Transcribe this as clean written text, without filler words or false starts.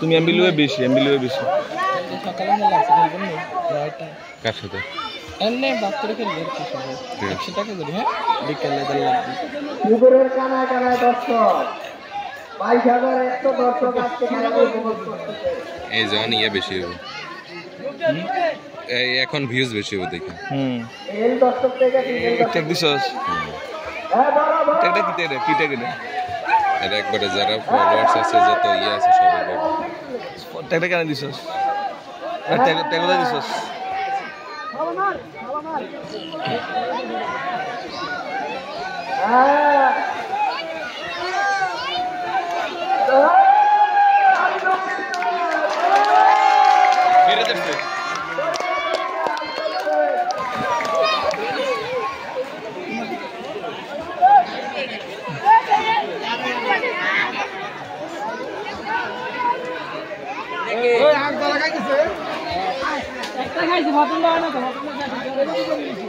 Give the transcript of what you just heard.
তুমি এমবিলিও বেশি সকালে না লাগছে বলবেন না রাইট কার সাথে এমনি বাচ্চারা খেলবে কি সবাই 100 টাকা করে হ্যাঁ বিকেলে দল লাগবে দুপুরের কানায় কানায় দর্শক 22,100 দর্শক আজকে খেলা উপভোগ করতেছে এই জন ইয়ে বেশি হবে এই এখন ভিউজ বেশি হবে দেখি এই দর্শক থেকে টেক দিছস হ্যাঁ বরাবর টেকটা কি টেক এটা একবারে যারা ফলোয়ার্স আছে যত ইয়ে আছে সবাই টেকটা কেন দিছস টেকটা দিছস হ্যাঁ মেরে দেখতে ওই আগ দলা খাইছে একটা খাইছি মতন দাও না তো মতন খাইছি